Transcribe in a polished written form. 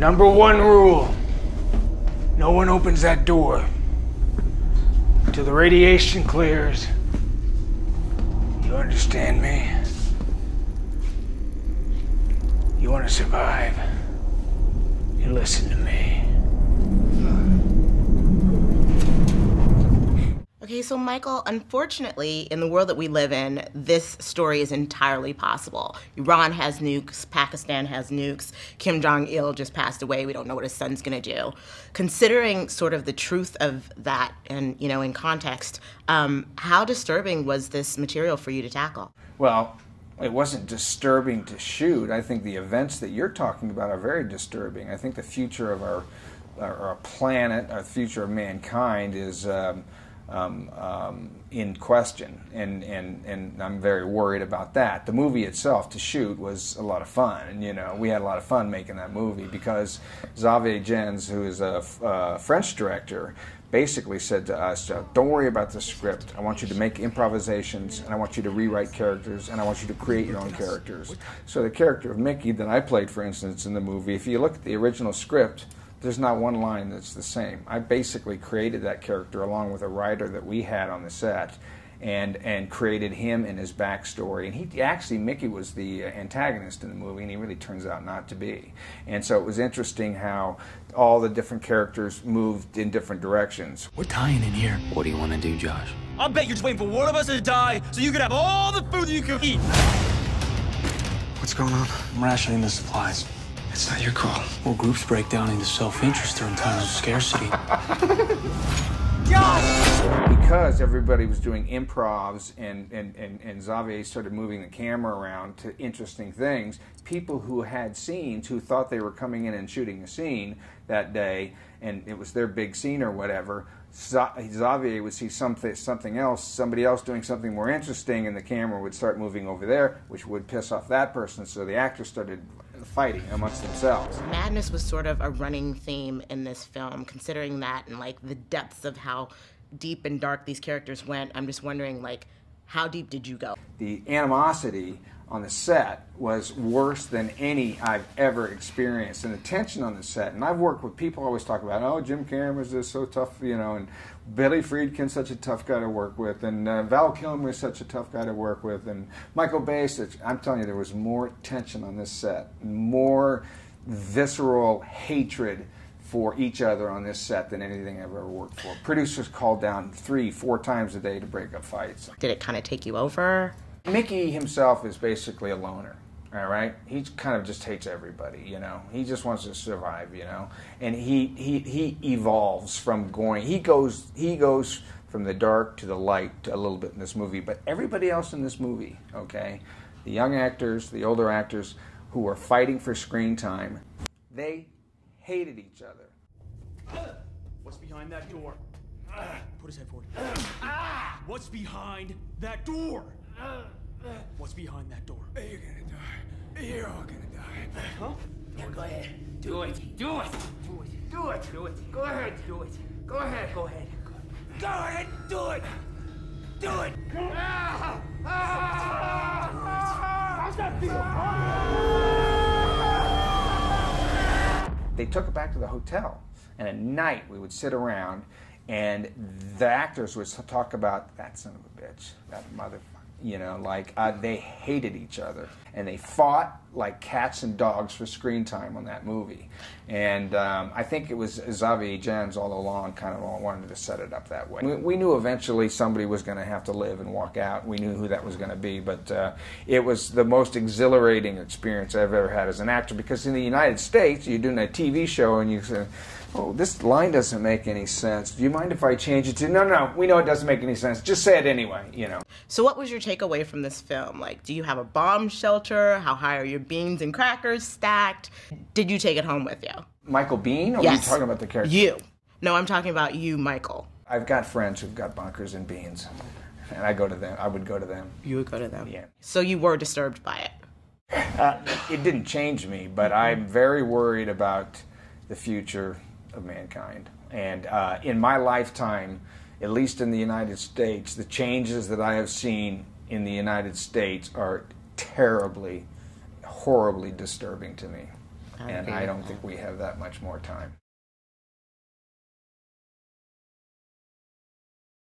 Number one rule. No one opens that door till the radiation clears. You understand me? You want to survive? You listen to me. Okay, so Michael, unfortunately, in the world that we live in, this story is entirely possible. Iran has nukes, Pakistan has nukes, Kim Jong-il just passed away, we don't know what his son's gonna do. Considering sort of the truth of that and, you know, in context, how disturbing was this material for you to tackle? Well, it wasn't disturbing to shoot. I think the events that you're talking about are very disturbing. I think the future of our planet, our future of mankind is in question, and I'm very worried about that. The movie itself to shoot was a lot of fun, and you know, we had a lot of fun making that movie because Xavier Gens, who is a French director, basically said to us, don't worry about the script. I want you to make improvisations, and I want you to rewrite characters, and I want you to create your own characters. So the character of Mickey that I played, for instance, in the movie, if you look at the original script, there's not one line that's the same. I basically created that character along with a writer that we had on the set and created him and his backstory. And he actually, Mickey was the antagonist in the movie, and he really turns out not to be. And so it was interesting how all the different characters moved in different directions. We're dying in here. What do you want to do, Josh? I bet you're just waiting for one of us to die so you can have all the food that you can eat. What's going on? I'm rationing the supplies. It's not your call. Well, groups break down into self-interest during times of scarcity. Because everybody was doing improvs and Xavier started moving the camera around to interesting things, people who had scenes, who thought they were coming in and shooting a scene that day, and it was their big scene or whatever, Xavier would see something else, somebody else doing something more interesting, and the camera would start moving over there, which would piss off that person, so the actors started fighting amongst themselves. Madness was sort of a running theme in this film, considering that and like the depths of how deep and dark these characters went. I'm just wondering, like, how deep did you go? The animosity on the set was worse than any I've ever experienced, and the tension on the set. And I've worked with people always talk about, oh, Jim Cameron's is so tough, you know, and Billy Friedkin's such a tough guy to work with, and Val Kilmer's such a tough guy to work with, and Michael Bay. I'm telling you, there was more tension on this set, more visceral hatred for each other on this set than anything I've ever worked for. Producers called down 3-4 times a day to break up fights. Did it kind of take you over? Mickey himself is basically a loner, all right? He kind of just hates everybody, you know? He just wants to survive, you know? And he evolves from going, he goes from the dark to the light a little bit in this movie, but everybody else in this movie, okay? The young actors, the older actors who were fighting for screen time, they hated each other. What's behind that door? Put his head forward. What's behind that door? What's behind that door? You're gonna die. You're all gonna die. Huh? Yeah, go ahead. Do it. Do it. Do it. Do it. Do it. Go ahead. Do it. Go ahead. Go ahead. Go ahead. Do it. Do it. How's that feel? They took it back to the hotel, and at night we would sit around, and the actors would talk about that son of a bitch, that motherfucker. You know, like they hated each other, and they fought like cats and dogs for screen time on that movie. And I think it was Xavier Gens all along kind of wanted to set it up that way. We knew eventually somebody was going to have to live and walk out. We knew who that was going to be, but it was the most exhilarating experience I've ever had as an actor, because in the United States, you're doing a TV show and you say, oh, this line doesn't make any sense. Do you mind if I change it to, no, we know it doesn't make any sense. Just say it anyway, you know. So what was your takeaway from this film? Like, do you have a bomb shelter? How high are your beans and crackers stacked? Did you take it home with you? Michael Biehn? Or yes. Are you talking about the character? You. No, I'm talking about you, Michael. I've got friends who've got bunkers and beans, and I go to them. I would go to them. You would go to them? Yeah. So you were disturbed by it? It didn't change me, but I'm very worried about the future of mankind. And in my lifetime, at least in the United States, the changes that I have seen in the United States are terribly, horribly disturbing to me. and agree I with don't that. think we have that much more time.